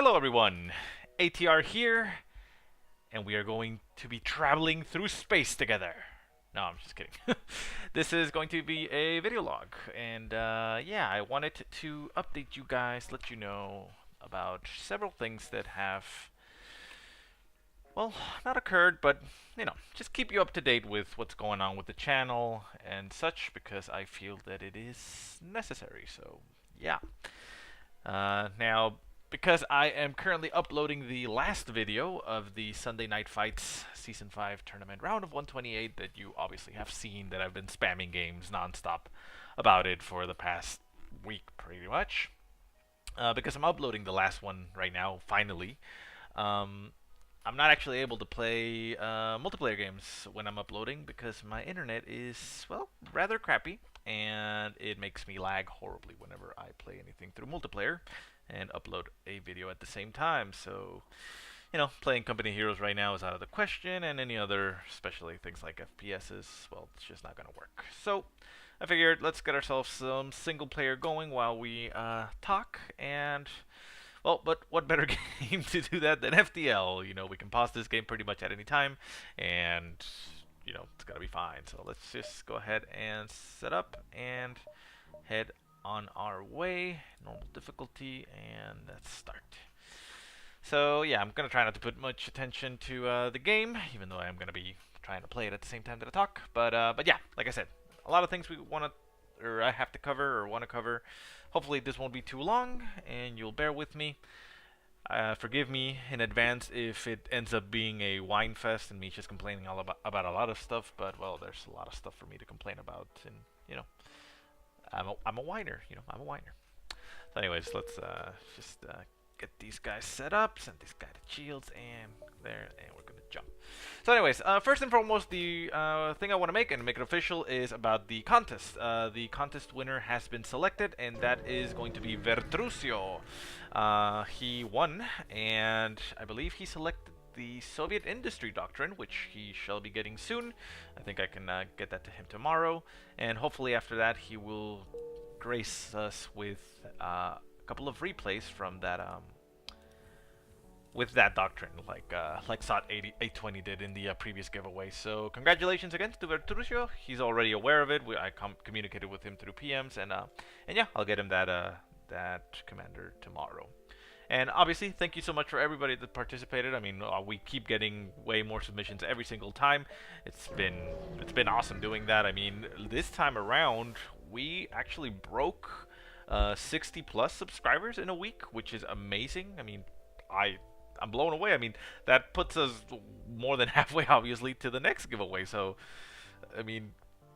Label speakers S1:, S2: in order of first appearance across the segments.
S1: Hello everyone, ATR here, and we are going to be traveling through space together. No, I'm just kidding. This is going to be a video log, and yeah, I wanted to update you guys, let you know about several things that have, well, not occurred, but just keep you up to date with what's going on with the channel and such, because I feel that it is necessary. So, yeah. Now, because I am currently uploading the last video of the Sunday Night Fights Season 5 Tournament Round of 128 that you obviously have seen, that I've been spamming games nonstop about it for the past week pretty much. Because I'm uploading the last one right now, finally. Um, I'm not actually able to play multiplayer games when I'm uploading because my internet is, well, rather crappy, and it makes me lag horribly whenever I play anything through multiplayer and upload a video at the same time. So, playing Company Heroes right now is out of the question, and any other, especially things like FPSs, well, it's just not going to work. So, I figured let's get ourselves some single player going while we talk, and well, but what better game to do that than FTL? We can pause this game pretty much at any time, and it's gotta be fine. So let's just go ahead and set up and head on our way. Normal difficulty, and let's start. So yeah, I'm gonna try not to put much attention to the game, even though I'm gonna be trying to play it at the same time that I talk. But yeah, like I said, a lot of things we want to, or I have to cover, or want to cover. Hopefully this won't be too long, and you'll bear with me. Forgive me in advance if it ends up being a whine fest and me just complaining all about a lot of stuff. But well, there's a lot of stuff for me to complain about, and I'm a whiner. I'm a whiner. So anyways, let's just get these guys set up, send this guy to shields, and there, and we're gonna jump. So anyways, first and foremost, the thing I want to make and make it official is about the contest. The contest winner has been selected, and that is going to be Vertrusio. He won, and I believe he selected the Soviet Industry Doctrine, which he shall be getting soon. I think I can get that to him tomorrow, and hopefully after that he will grace us with a couple of replays from that with that doctrine, like SOT 820 did in the previous giveaway. So congratulations again to Vertrusio. He's already aware of it. I communicated with him through PMs, and yeah, I'll get him that commander tomorrow. And obviously, thank you so much for everybody that participated. I mean, we keep getting way more submissions every single time. It's been awesome doing that. I mean, this time around, we actually broke 60 plus subscribers in a week, which is amazing. I mean, I'm blown away. I mean, that puts us more than halfway, obviously, to the next giveaway. So, I mean,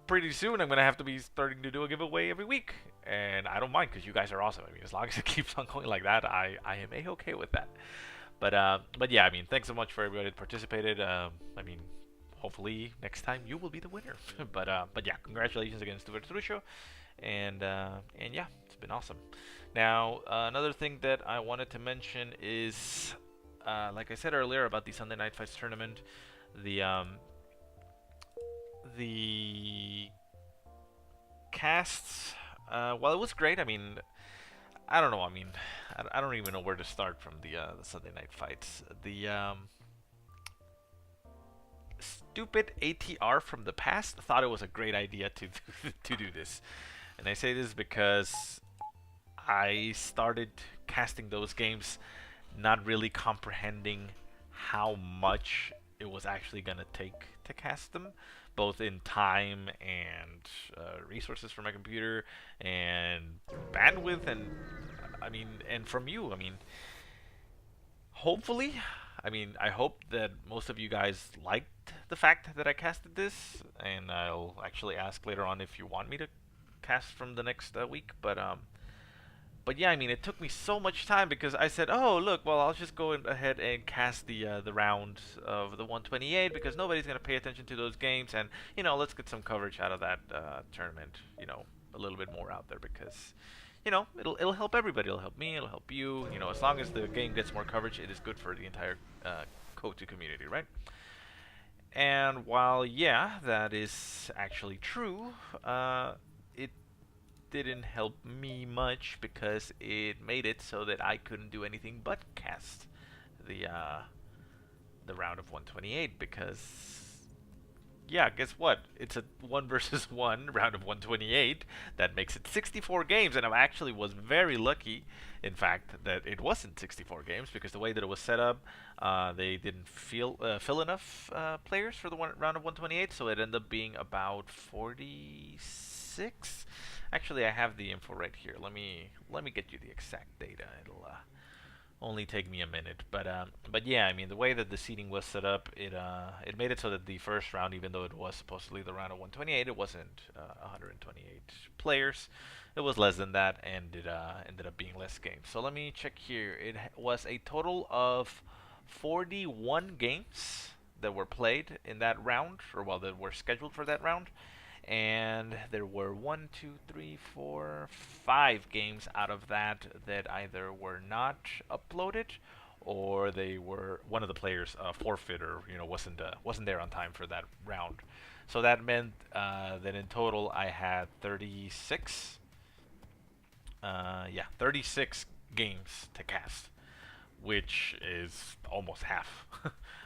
S1: pretty soon I'm going to have to be starting to do a giveaway every week. And I don't mind, because you guys are awesome. I mean, as long as it keeps on going like that, I am A-okay with that. But yeah, I mean, thanks so much for everybody that participated. I mean, hopefully next time you will be the winner. But yeah, congratulations again to Vertrusio. And yeah, it's been awesome. Now, another thing that I wanted to mention is, like I said earlier about the Sunday Night Fights tournament, the casts, well, it was great. I mean, I don't know. I mean, I don't even know where to start from the Sunday Night Fights. The stupid ATR from the past thought it was a great idea to do this, and I say this because I started casting those games not really comprehending how much it was actually gonna take to cast them, both in time and resources from my computer and bandwidth, and I mean, and from you. I mean, hopefully, I mean, I hope that most of you guys liked the fact that I casted this, and I'll actually ask later on if you want me to cast from the next week. But yeah, I mean, it took me so much time because I said, oh, look, well, I'll just go ahead and cast the round of the 128 because nobody's going to pay attention to those games. And, let's get some coverage out of that tournament, a little bit more out there because, it'll help everybody. It'll help me. It'll help you. As long as the game gets more coverage, it is good for the entire COH2 community, right? And while, yeah, that is actually true, it didn't help me much because it made it so that I couldn't do anything but cast the uh, the round of 128 because yeah, guess what? It's a 1 versus 1 round of 128. That makes it 64 games, and I actually was very lucky, in fact, that it wasn't 64 games because the way that it was set up, they didn't fill enough players for the round of 128, so it ended up being about 46. Actually, I have the info right here. Let me get you the exact data. It'll only take me a minute, but yeah, I mean the way that the seating was set up, it made it so that the first round, even though it was supposedly the round of 128, it wasn't 128 players. It was less than that, and it ended up being less games. So let me check here. It was a total of 41 games that were played in that round, or well, that were scheduled for that round. And there were 5 games out of that that either were not uploaded or they were one of the players forfeit or wasn't there on time for that round. So that meant that in total I had 36 36 games to cast, which is almost half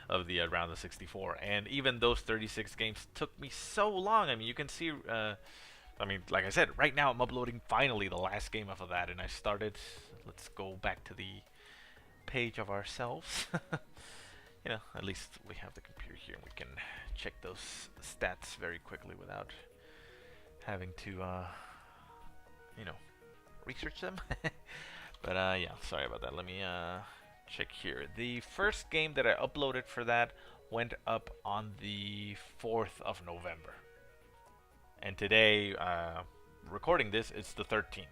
S1: of the round of 64. And even those 36 games took me so long. I mean, you can see, I mean, like I said, right now I'm uploading finally the last game off of that, and I started. Let's go back to the page of ourselves. At least we have the computer here, and we can check those stats very quickly without having to, research them. But yeah, sorry about that. Let me check here. The first game that I uploaded for that went up on the 4th of November. And today, recording this, it's the 13th.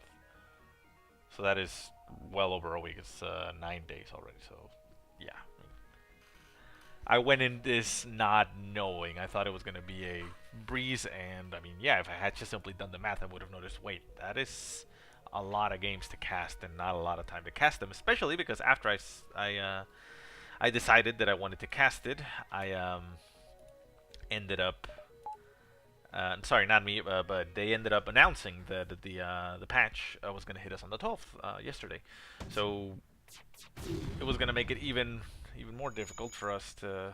S1: So that is well over a week. It's 9 days already. So yeah. I went in this not knowing. I thought it was going to be a breeze. And I mean, yeah, if I had just simply done the math, I would have noticed, wait, that is a lot of games to cast and not a lot of time to cast them, especially because after I decided that I wanted to cast it, I ended up sorry, not me, but they ended up announcing that the patch was going to hit us on the 12th yesterday, so it was going to make it even more difficult for us to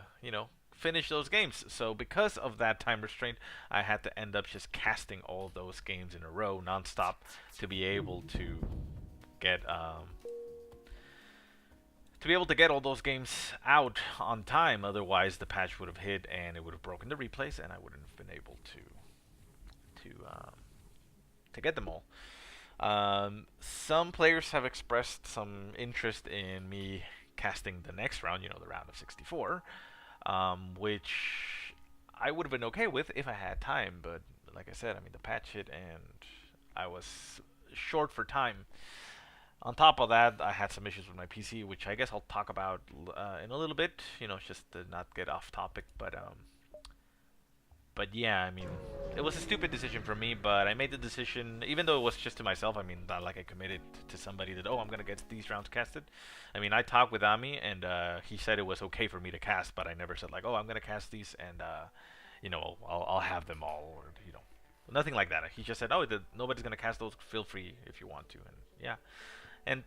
S1: finish those games. So because of that time restraint, I had to end up just casting all those games in a row nonstop to be able to get all those games out on time. Otherwise, the patch would have hit and it would have broken the replays, and I wouldn't have been able to get them all. Some players have expressed some interest in me casting the next round, the round of 64. Which I would have been okay with if I had time, but like I said, I mean the patch hit and I was short for time. On top of that, I had some issues with my PC, which I guess I'll talk about in a little bit, just to not get off topic, but yeah, I mean, it was a stupid decision for me, but I made the decision, even though it was just to myself. I mean, not like I committed to somebody that, I'm going to get these rounds casted. I mean, I talked with Ami, and he said it was okay for me to cast, but I never said, like, I'm going to cast these, and, I'll have them all, or, nothing like that. He just said, nobody's going to cast those, feel free if you want to, and yeah. And,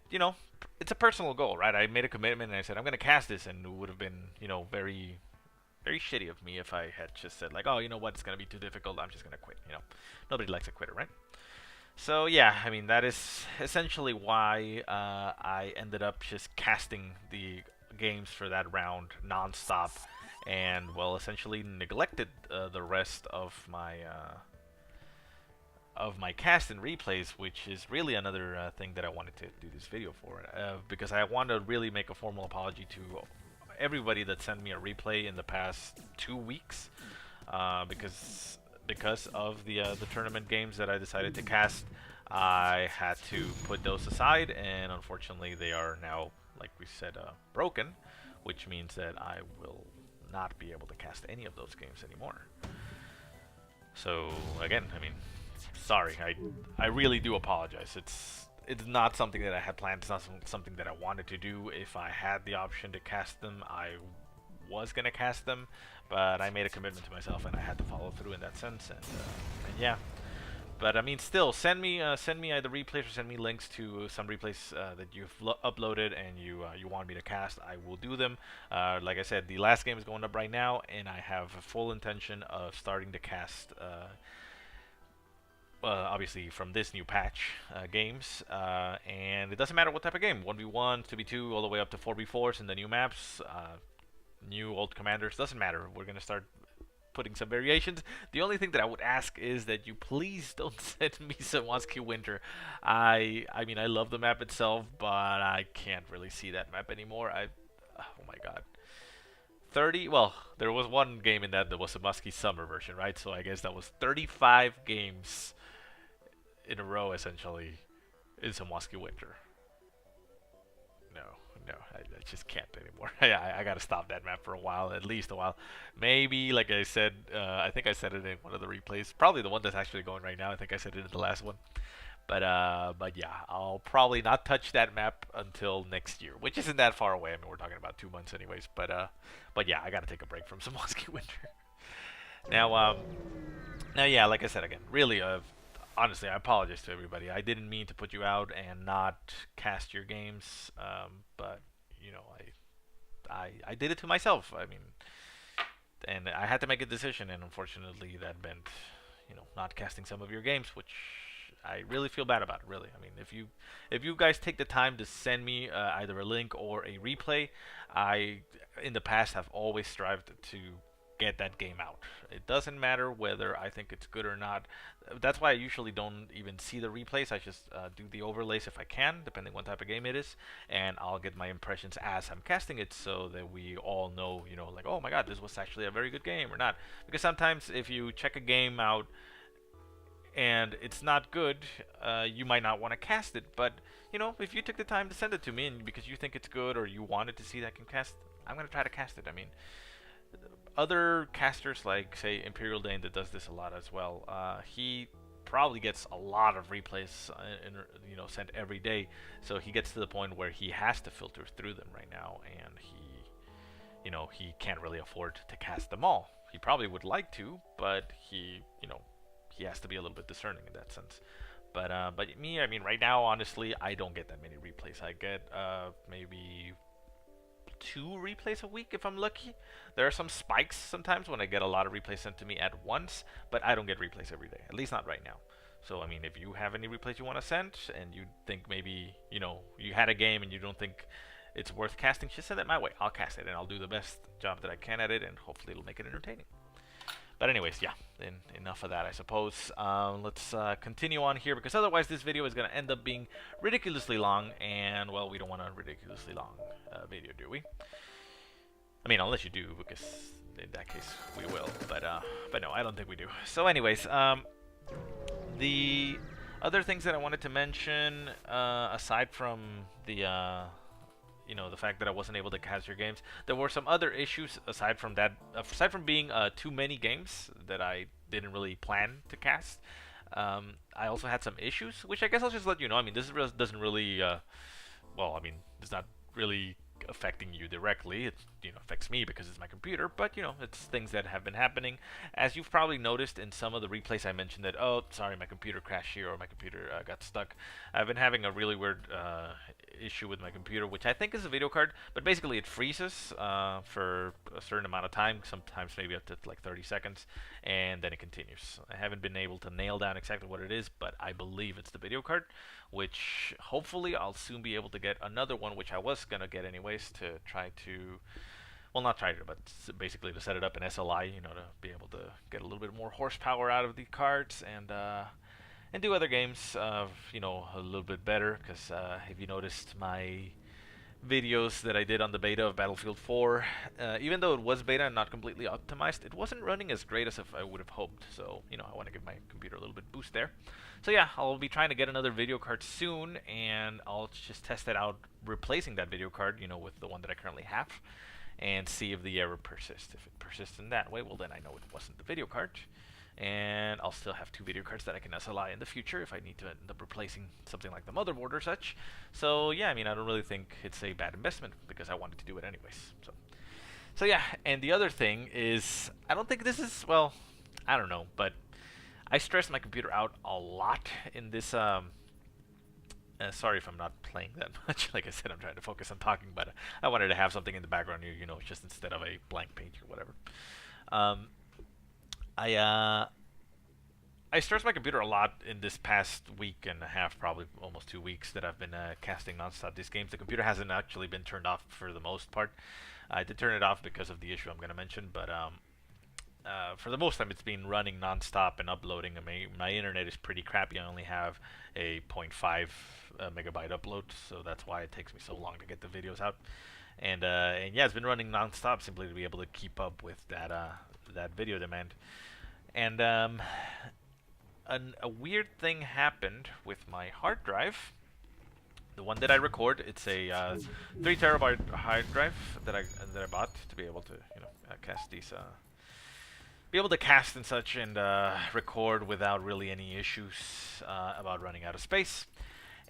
S1: it's a personal goal, right? I made a commitment, and I said, I'm going to cast this, and it would have been, very shitty of me if I had just said, like, you know what, it's going to be too difficult, I'm just going to quit, Nobody likes a quitter, right? So, yeah, I mean, that is essentially why I ended up just casting the games for that round non-stop and, well, essentially neglected the rest of my cast and replays, which is really another thing that I wanted to do this video for, because I want to really make a formal apology to everybody that sent me a replay in the past 2 weeks, because of the tournament games that I decided to cast. I had to put those aside, and unfortunately they are now, like we said, broken, which means that I will not be able to cast any of those games anymore. So again, I mean, sorry, I really do apologize. It's not something that I had planned. It's not something that I wanted to do. If I had the option to cast them, I was gonna cast them, but I made a commitment to myself and I had to follow through in that sense. And yeah, But I mean, still, send me either replays or send me links to some replays that you've uploaded and you want me to cast. I will do them. Like I said, the last game is going up right now, and I have a full intention of starting to cast. Obviously from this new patch games, and it doesn't matter what type of game, 1v1, 2v2, all the way up to 4v4s in the new maps, new old commanders, doesn't matter. We're gonna start putting some variations. The only thing that I would ask is that you please don't send me some COH2-SNF5. I mean, I love the map itself, but I can't really see that map anymore. Oh my god. 30, well, there was one game in that was a Muskie Summer version, right? So I guess that was 35 games in a row, essentially, in some Muskie Winter. No, no, I just can't anymore. I gotta stop that map for a while, at least a while. Maybe, like I said, I think I said it in one of the replays. Probably the one that's actually going right now. I think I said it in the last one. But yeah, I'll probably not touch that map until next year, which isn't that far away. I mean, we're talking about 2 months anyways. But yeah, I gotta take a break from some Muskie Winter. Now, now, yeah, like I said again, really, honestly, I apologize to everybody. I didn't mean to put you out and not cast your games, but you know, I did it to myself. I mean, and I had to make a decision, and unfortunately, that meant, you know, not casting some of your games, which I really feel bad about. Really, I mean, if you guys take the time to send me either a link or a replay, I in the past have always strived to get that game out. It doesn't matter whether I think it's good or not. That's why I usually don't even see the replays. I just do the overlays if I can, depending what type of game it is, and I'll get my impressions as I'm casting it, so that we all know, you know, like, oh my god, this was actually a very good game or not. Because sometimes if you check a game out and it's not good, you might not want to cast it. But you know, if you took the time to send it to me and because you think it's good or you wanted to see that I can cast, I'm gonna try to cast it. I mean, other casters like say Imperial Dane that does this a lot as well. He probably gets a lot of replays, you know, sent every day. So he gets to the point where he has to filter through them right now, and you know, he can't really afford to cast them all. He probably would like to, but you know, he has to be a little bit discerning in that sense. But me, I mean, right now, honestly, I don't get that many replays. I get maybe 2 replays a week if I'm lucky. There are some spikes sometimes when I get a lot of replays sent to me at once, but I don't get replays every day, at least not right now. So I mean, if you have any replays you want to send and you think maybe, you know, you had a game and you don't think it's worth casting, just send it my way. I'll cast it and I'll do the best job that I can at it, and hopefully it'll make it entertaining. But anyways, yeah, enough of that, I suppose. Let's continue on here, because otherwise this video is going to end up being ridiculously long, and, well, we don't want a ridiculously long video, do we? I mean, unless you do, because in that case we will, but no, I don't think we do. So anyways, the other things that I wanted to mention, aside from the you know, the fact that I wasn't able to cast your games, there were some other issues aside from that. Aside from being too many games that I didn't really plan to cast, I also had some issues, which I guess I'll just let you know. I mean, this doesn't really, well, I mean, it's not really affecting you directly. It, you know, affects me because it's my computer, but you know, it's things that have been happening. As you've probably noticed in some of the replays, I mentioned that, oh, sorry, my computer crashed here, or my computer got stuck. I've been having a really weird issue with my computer, which I think is a video card, but basically it freezes for a certain amount of time, sometimes maybe up to like 30 seconds, and then it continues. I haven't been able to nail down exactly what it is, but I believe it's the video card, which hopefully I'll soon be able to get another one, which I was gonna get anyways, to try to, well, not try to, but basically to set it up in SLI, you know, to be able to get a little bit more horsepower out of the cards, and do other games, you know, a little bit better. Because if you noticed my videos that I did on the beta of Battlefield 4, even though it was beta and not completely optimized, it wasn't running as great as if I would have hoped. So, you know, I want to give my computer a little bit boost there. So yeah, I'll be trying to get another video card soon, and I'll just test it out, replacing that video card, you know, with the one that I currently have, and see if the error persists. If it persists in that way, well, then I know it wasn't the video card. And I'll still have 2 video cards that I can SLI in the future if I need to end up replacing something like the motherboard or such. So yeah, I mean, I don't really think it's a bad investment, because I wanted to do it anyways. So yeah, and the other thing is, I don't think this is, well, I don't know, but I stressed my computer out a lot in this. Sorry if I'm not playing that much. Like I said, I'm trying to focus on talking, but I wanted to have something in the background here, just instead of a blank page or whatever. Um, I I stressed my computer a lot in this past week and a half, probably almost 2 weeks that I've been casting nonstop these games. The computer hasn't actually been turned off for the most part. I did turn it off because of the issue I'm going to mention, but for the most time it's been running nonstop and uploading. I mean, my internet is pretty crappy. I only have a 0.5 megabyte upload, so that's why it takes me so long to get the videos out. And yeah, it's been running nonstop simply to be able to keep up with that video demand. And a weird thing happened with my hard drive. The one that I record, it's a 3 terabyte hard drive that I bought to be able to cast these be able to cast and such and record without really any issues about running out of space.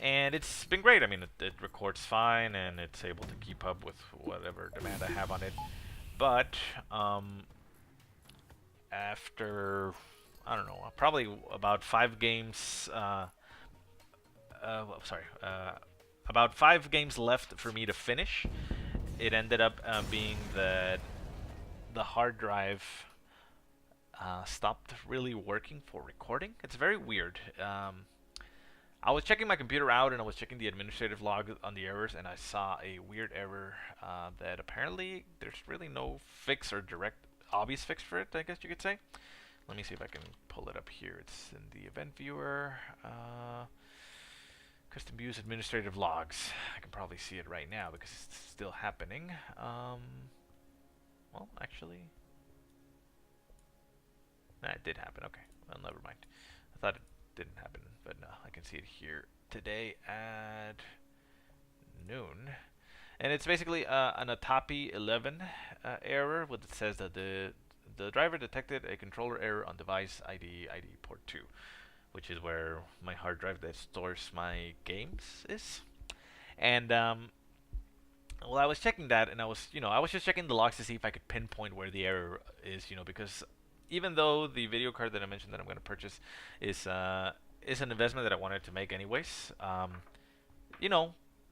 S1: And it's been great. I mean, it records fine and it's able to keep up with whatever demand I have on it. But after, I don't know, probably about 5 games, about 5 games left for me to finish, it ended up being that the hard drive stopped really working for recording. It's very weird. I was checking my computer out and I was checking the administrative log on the errors, and I saw a weird error that apparently there's really no fix or direct obvious fix for it, I guess you could say. Let me see if I can pull it up here. It's in the event viewer. Custom views administrative logs. I can probably see it right now because it's still happening. Well, actually, nah, it did happen. Okay, well, never mind. I thought it didn't happen, but no, I can see it here today at noon. And it's basically an Atapi 11 error, where it says that the driver detected a controller error on device ID port 2, which is where my hard drive that stores my games is. And well, I was checking that, and I was just checking the logs to see if I could pinpoint where the error is, because even though the video card that I mentioned that I'm going to purchase is an investment that I wanted to make anyways,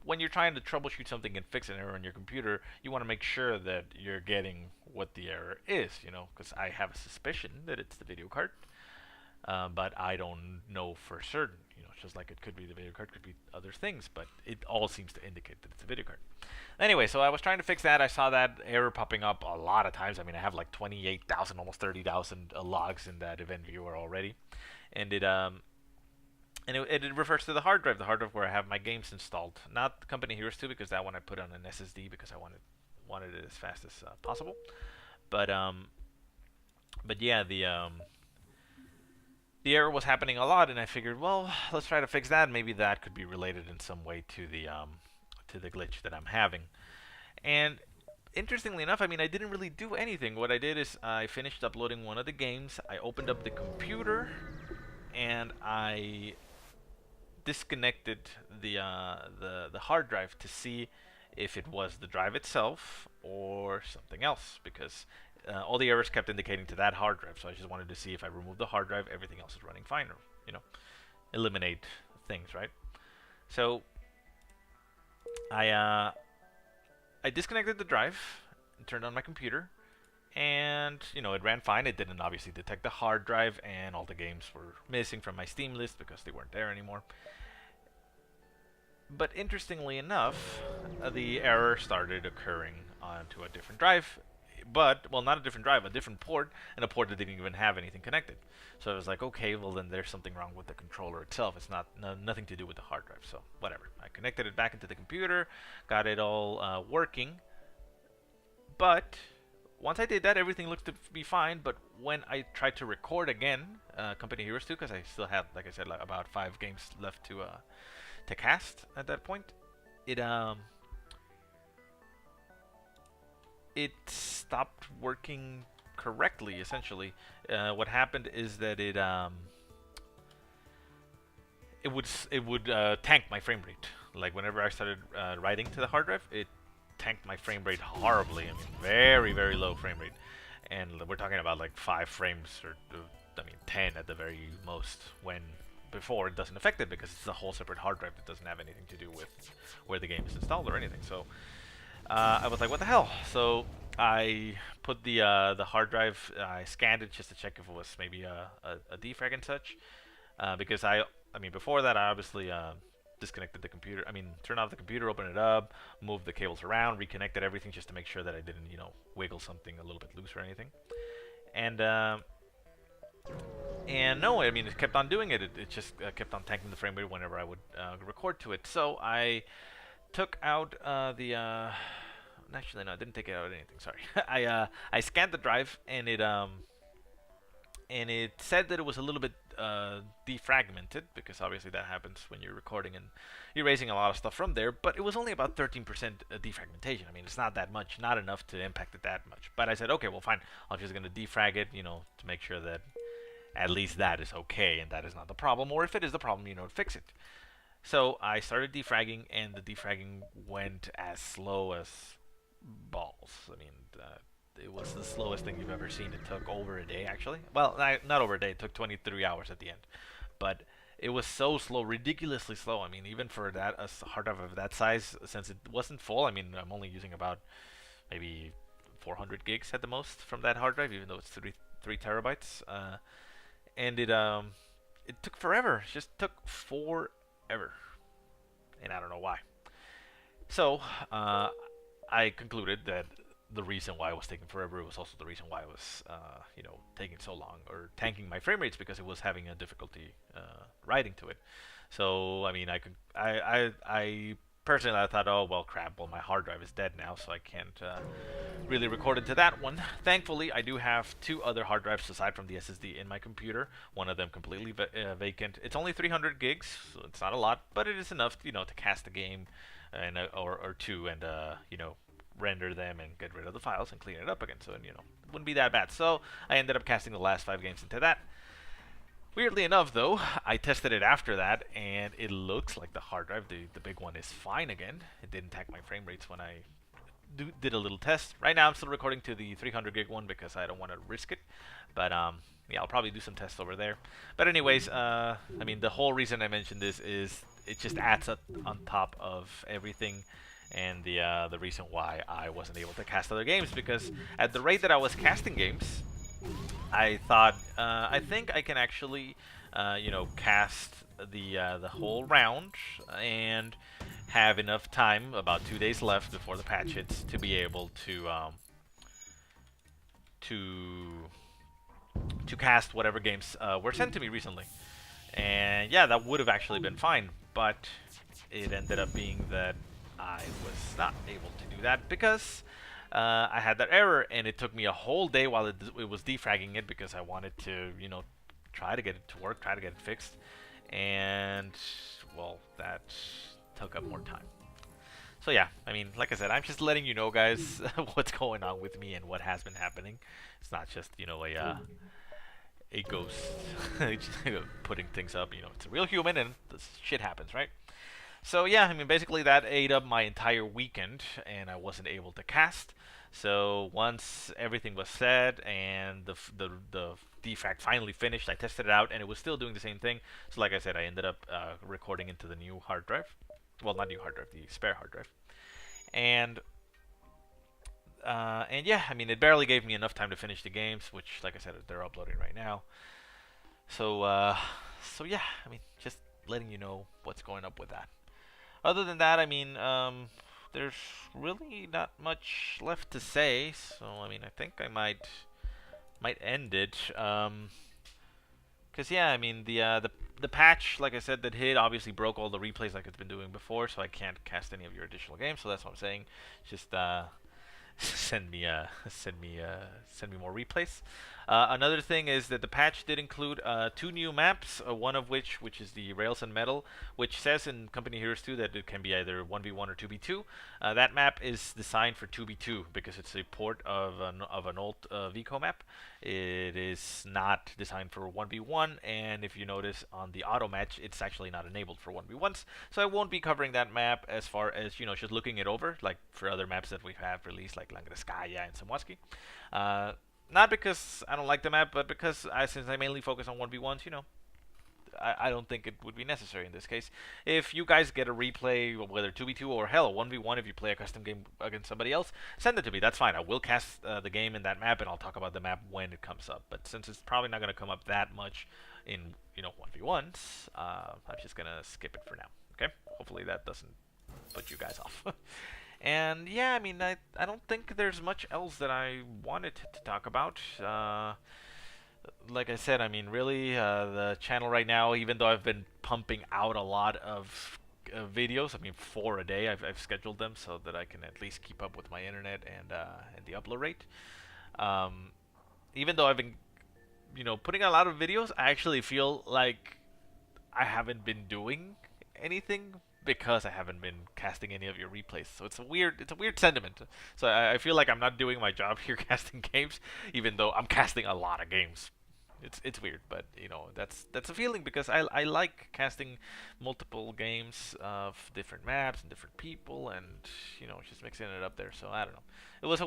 S1: when you're trying to troubleshoot something and fix an error on your computer, you want to make sure that you're getting what the error is, because I have a suspicion that it's the video card, but I don't know for certain. Just like it could be the video card, could be other things, but it all seems to indicate that it's a video card. Anyway, so I was trying to fix that. I saw that error popping up a lot of times. I mean, I have like 28,000, almost 30,000 logs in that event viewer already, and it refers to the hard drive where I have my games installed. Not Company Heroes 2, because that one I put on an SSD because I wanted it as fast as possible. But yeah, the error was happening a lot, and I figured, well, let's try to fix that. Maybe that could be related in some way to the glitch that I'm having. And interestingly enough, I mean, I didn't really do anything. What I did is I finished uploading one of the games. I opened up the computer, and I disconnected the hard drive to see if it was the drive itself or something else, because all the errors kept indicating to that hard drive. So I just wanted to see if I remove the hard drive, everything else is running fine, or eliminate things, right? So I disconnected the drive and turned on my computer, and it ran fine. It didn't obviously detect the hard drive, and all the games were missing from my Steam list because they weren't there anymore. But interestingly enough, the error started occurring onto a different drive, but, well, not a different drive, a different port, and a port that didn't even have anything connected. So I was like, okay, well then there's something wrong with the controller itself. It's nothing to do with the hard drive, so whatever. I connected it back into the computer, got it all working, but once I did that, everything looked to be fine. But when I tried to record again, Company Heroes 2, because I still had, like I said, like about 5 games left to cast at that point, it stopped working correctly. Essentially, what happened is that it would tank my frame rate. Like whenever I started writing to the hard drive, it tanked my frame rate horribly. I mean, very, very low frame rate, and we're talking about like 5 frames or I mean 10 at the very most, when before it doesn't affect it because it's a whole separate hard drive that doesn't have anything to do with where the game is installed or anything. So I was like, what the hell? So I put the hard drive, I scanned it just to check if it was maybe a defrag and such, because I mean before that I obviously disconnected the computer. I mean, turned off the computer, opened it up, moved the cables around, reconnected everything just to make sure that I didn't, wiggle something a little bit loose or anything. And no, I mean, it kept on doing it. It just kept on tanking the frame rate whenever I would record to it. So I took out actually, no, I didn't take it out of anything. Sorry, I scanned the drive, and it said that it was a little bit defragmented, because obviously that happens when you're recording and erasing a lot of stuff from there. But it was only about 13% defragmentation. I mean, it's not that much, not enough to impact it that much. But I said, okay, well, fine. I'm just gonna defrag it, to make sure that at least that is okay and that is not the problem. Or if it is the problem, fix it. So I started defragging, and the defragging went as slow as balls. I mean, it was the slowest thing you've ever seen. It took over a day, actually. Well, not over a day. It took 23 hours at the end. But it was so slow, ridiculously slow. I mean, even for that, a hard drive of that size, since it wasn't full, I mean, I'm only using about maybe 400 gigs at the most from that hard drive, even though it's 3 terabytes. And it took forever. It just took forever. And I don't know why. So, I concluded that the reason why it was taking forever was also the reason why it was, taking so long or tanking my frame rates, because it was having a difficulty writing to it. So I mean, I personally I thought, oh well, crap. Well, my hard drive is dead now, so I can't really record into that one. Thankfully, I do have 2 other hard drives aside from the SSD in my computer. One of them completely vacant. It's only 300 gigs, so it's not a lot, but it is enough, to cast a game and or 2, and render them and get rid of the files and clean it up again. So, it wouldn't be that bad. So I ended up casting the last 5 games into that. Weirdly enough, though, I tested it after that, and it looks like the hard drive, the big one, is fine again. It didn't tank my frame rates when I did a little test. Right now, I'm still recording to the 300 gig one because I don't want to risk it. But yeah, I'll probably do some tests over there. But anyways, I mean, the whole reason I mentioned this is it just adds up on top of everything. And the reason why I wasn't able to cast other games, because at the rate that I was casting games, I thought I think I can actually cast the whole round and have enough time, about 2 days left before the patch hits, to be able to cast whatever games were sent to me recently. And yeah, that would have actually been fine, but it ended up being that I was not able to do that because I had that error, and it took me a whole day while it was defragging it, because I wanted to, try to get it to work, try to get it fixed, and well, that took up more time. So yeah, I mean, like I said, I'm just letting you know, guys, what's going on with me and what has been happening. It's not just, a ghost putting things up. It's a real human, and this shit happens, right? So yeah, I mean, basically that ate up my entire weekend, and I wasn't able to cast. So once everything was set and the defrag finally finished, I tested it out, and it was still doing the same thing. So like I said, I ended up recording into the new hard drive. Well, not new hard drive, the spare hard drive. And yeah, I mean, it barely gave me enough time to finish the games, which, like I said, they're uploading right now. So so yeah, I mean, just letting you know what's going up with that. Other than that, I mean, there's really not much left to say. So I mean, I think I might end it. Cause yeah, I mean, the patch, like I said, that hit obviously broke all the replays like it's been doing before, so I can't cast any of your additional games. So that's what I'm saying. Just send me more replays. Another thing is that the patch did include 2 new maps, one of which is the Rails and Metal, which says in Company Heroes 2 that it can be either 1v1 or 2v2. That map is designed for 2v2 because it's a port of an old Vico map. It is not designed for 1v1, and if you notice on the auto match, it's actually not enabled for 1v1s. So I won't be covering that map as far as, just looking it over, like for other maps that we have released, like Langreskaya and Samoski. Not because I don't like the map, but because since I mainly focus on 1v1s, I don't think it would be necessary in this case. If you guys get a replay, whether 2v2 or hell 1v1, if you play a custom game against somebody else, send it to me. That's fine. I will cast the game in that map, and I'll talk about the map when it comes up. But since it's probably not going to come up that much in 1v1s, I'm just going to skip it for now. Okay? Hopefully that doesn't put you guys off. And yeah, I mean, I don't think there's much else that I wanted to talk about. Like I said, I mean, really, the channel right now, even though I've been pumping out a lot of videos, I mean, 4 a day, I've scheduled them so that I can at least keep up with my internet and the upload rate. Um, Even though I've been, putting out a lot of videos, I actually feel like I haven't been doing anything because I haven't been casting any of your replays. So it's a weird sentiment. So I feel like I'm not doing my job here casting games, even though I'm casting a lot of games. It's weird, but that's a feeling because I like casting multiple games of different maps and different people, and just mixing it up there. So I don't know. It was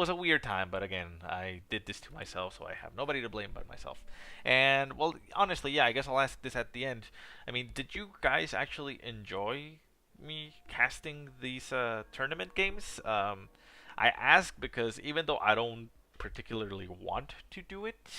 S1: a weird time, but again, I did this to myself, so I have nobody to blame but myself. And well, honestly, yeah, I guess I'll ask this at the end. I mean, did you guys actually enjoy me casting these tournament games? I ask because even though I don't particularly want to do it,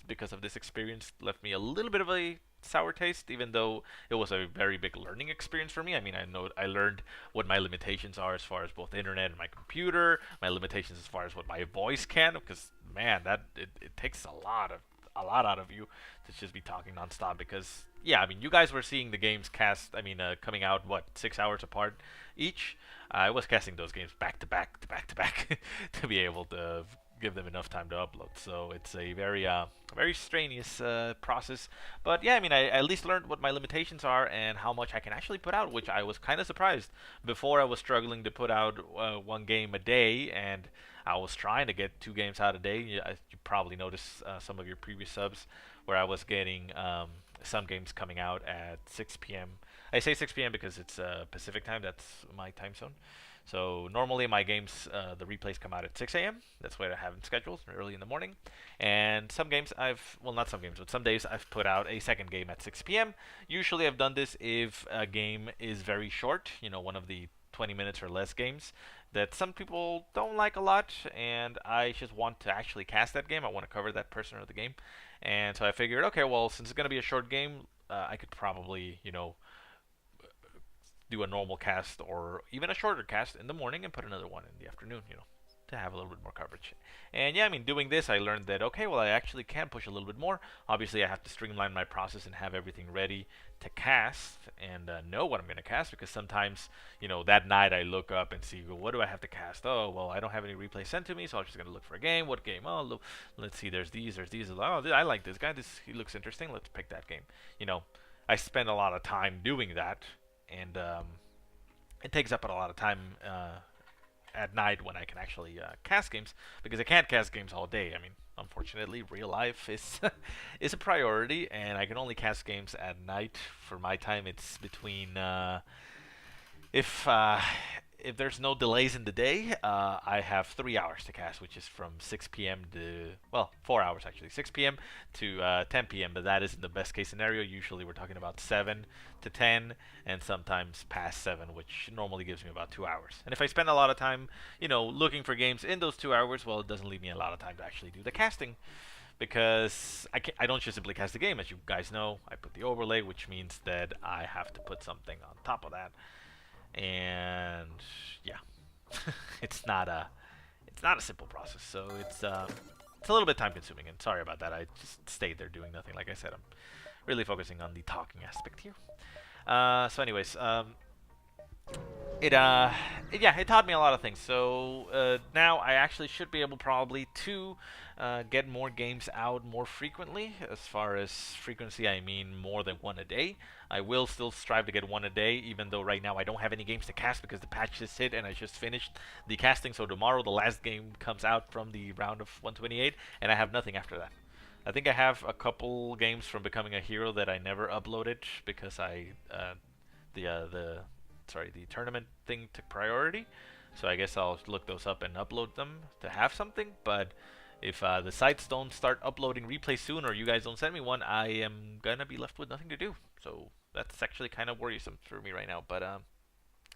S1: because of this experience left me a little bit of a sour taste, even though it was a very big learning experience for me. I mean, I learned what my limitations are as far as both the internet and my computer, my limitations as far as what my voice can, because man, it takes a lot out of you to just be talking nonstop. Because yeah, I mean, you guys were seeing the games cast. I mean, coming out what 6 hours apart each. I was casting those games back to back to back to back to be able to give them enough time to upload. So it's a very strenuous process. But yeah, I mean, I at least learned what my limitations are and how much I can actually put out, which I was kind of surprised. Before I was struggling to put out one game a day, and I was trying to get 2 games out a day. You probably noticed some of your previous subs where I was getting some games coming out at 6 p.m. I say 6 p.m. because it's Pacific time. That's my time zone. So normally my games, the replays come out at 6 a.m. That's what I have in scheduled early in the morning. And some games not some games, but some days I've put out a second game at 6 p.m. Usually I've done this if a game is very short, one of the 20 minutes or less games that some people don't like a lot, and I just want to actually cast that game. I want to cover that person or the game. And so I figured, okay, well, since it's going to be a short game, I could probably, do a normal cast or even a shorter cast in the morning and put another one in the afternoon, to have a little bit more coverage. And yeah, I mean, doing this, I learned that, okay, well, I actually can push a little bit more. Obviously, I have to streamline my process and have everything ready to cast and know what I'm going to cast, because sometimes, that night I look up and see, well, what do I have to cast? Oh, well, I don't have any replays sent to me, so I'm just going to look for a game. What game? Oh, look, let's see, there's these. Oh, I like this guy. He looks interesting. Let's pick that game. I spend a lot of time doing that, and it takes up a lot of time at night when I can actually cast games, because I can't cast games all day. I mean, unfortunately, real life is is a priority, and I can only cast games at night. For my time, it's between if if there's no delays in the day, I have 3 hours to cast, which is from 6 p.m. to, well, 4 hours actually, 6 p.m. to 10 p.m. But that isn't the best case scenario. Usually we're talking about 7 to 10, and sometimes past 7, which normally gives me about 2 hours. And if I spend a lot of time, looking for games in those 2 hours, well, it doesn't leave me a lot of time to actually do the casting, because I don't just simply cast the game. As you guys know, I put the overlay, which means that I have to put something on top of that. And yeah, it's not a simple process. So it's a little bit time consuming, and sorry about that. I just stayed there doing nothing. Like I said, I'm really focusing on the talking aspect here. So anyways, it taught me a lot of things. So now I actually should be able probably to get more games out more frequently. As far as frequency, I mean more than one a day. I will still strive to get one a day, even though right now I don't have any games to cast because the patch just hit and I just finished the casting. So tomorrow the last game comes out from the round of 128, and I have nothing after that. I think I have a couple games from Becoming a Hero that I never uploaded because the tournament thing took priority. So I guess I'll look those up and upload them to have something. But if the sites don't start uploading replays soon, or you guys don't send me one, I am gonna be left with nothing to do. So that's actually kind of worrisome for me right now. But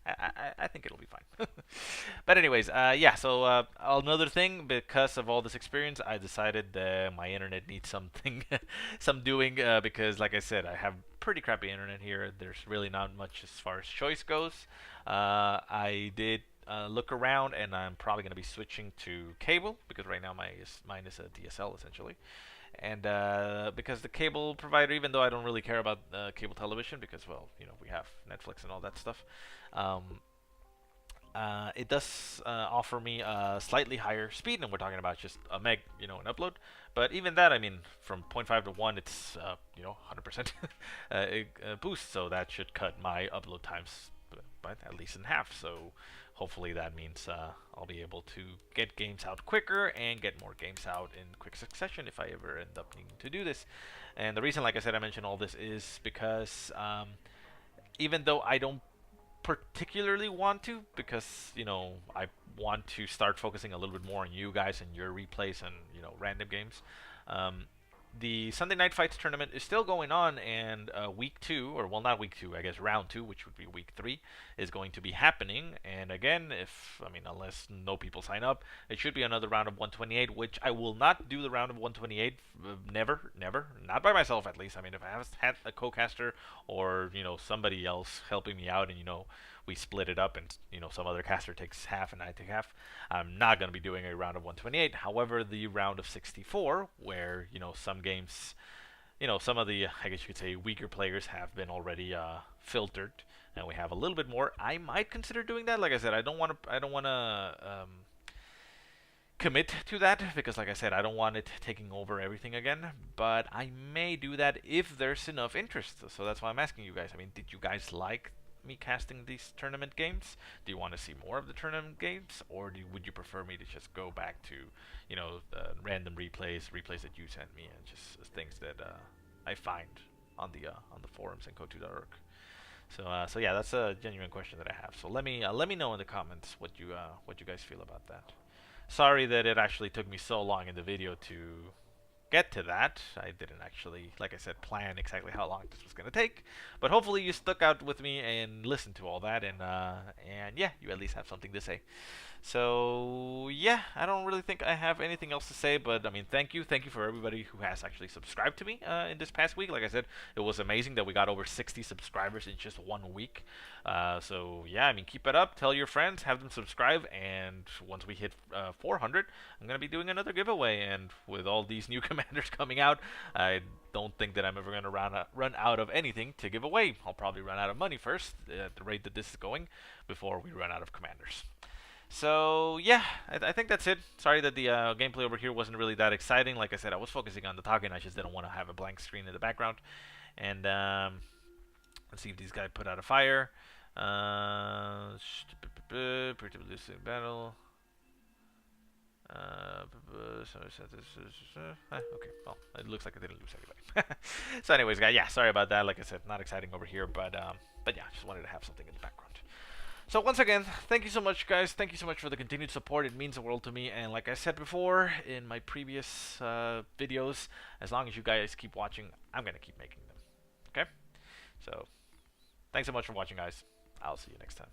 S1: I think it'll be fine. But anyways, yeah. So another thing, because of all this experience, I decided my internet needs something, some doing. Because, like I said, I have pretty crappy internet here. There's really not much as far as choice goes. I did look around, and I'm probably going to be switching to cable because right now mine is a DSL essentially. And because the cable provider, even though I don't really care about cable television, because well, we have Netflix and all that stuff, um, it does offer me a slightly higher speed, and we're talking about just a meg, an upload. But even that, I mean, from 0.5 to 1, it's 100% boost, so that should cut my upload times by at least in half. So hopefully that means I'll be able to get games out quicker and get more games out in quick succession if I ever end up needing to do this. And the reason, like I said, I mentioned all this is because even though I don't particularly want to, because I want to start focusing a little bit more on you guys and your replays and random games. Um, the Sunday Night Fights tournament is still going on, and week 2, or well, not week 2, I guess round 2, which would be week 3, is going to be happening. And again, unless no people sign up, it should be another round of 128, which I will not do the round of 128. Never, never, not by myself at least. I mean, if I have had a co-caster or somebody else helping me out, and we split it up, and some other caster takes half and I take half, I'm not going to be doing a round of 128. However, the round of 64, where some games, some of the, I guess you could say, weaker players have been already filtered, and we have a little bit more, I might consider doing that. Like I said, I don't want to commit to that, because like I said, I don't want it taking over everything again, but I may do that if there's enough interest. So that's why I'm asking you guys. I mean, did you guys like me casting these tournament games? Do you want to see more of the tournament games, or would you prefer me to just go back to random replays that you sent me, and just things that I find on the forums and COH2-SNF5? So yeah, that's a genuine question that I have. So let me know in the comments what you guys feel about that. Sorry that it actually took me so long in the video to get to that. I didn't actually, like I said, plan exactly how long this was going to take. But hopefully you stuck out with me and listened to all that, and yeah, you at least have something to say. So yeah, I don't really think I have anything else to say, but I mean, thank you for everybody who has actually subscribed to me in this past week. Like I said, it was amazing that we got over 60 subscribers in just 1 week. So yeah, I mean, keep it up. Tell your friends, have them subscribe, and once we hit 400, I'm gonna be doing another giveaway. And with all these new commanders coming out, I don't think that I'm ever gonna run out of anything to give away. I'll probably run out of money first at the rate that this is going, before we run out of commanders. So yeah, I think that's it. Sorry that the gameplay over here wasn't really that exciting. Like I said, I was focusing on the talking. I just didn't want to have a blank screen in the background. And let's see if these guys put out a fire. Predictable losing battle. Okay, well, it looks like I didn't lose anybody. So anyways, guys, yeah, sorry about that. Like I said, not exciting over here, but yeah, just wanted to have something in the background. So once again, thank you so much, guys. Thank you so much for the continued support. It means the world to me. And like I said before in my previous videos, as long as you guys keep watching, I'm going to keep making them. Okay? So thanks so much for watching, guys. I'll see you next time.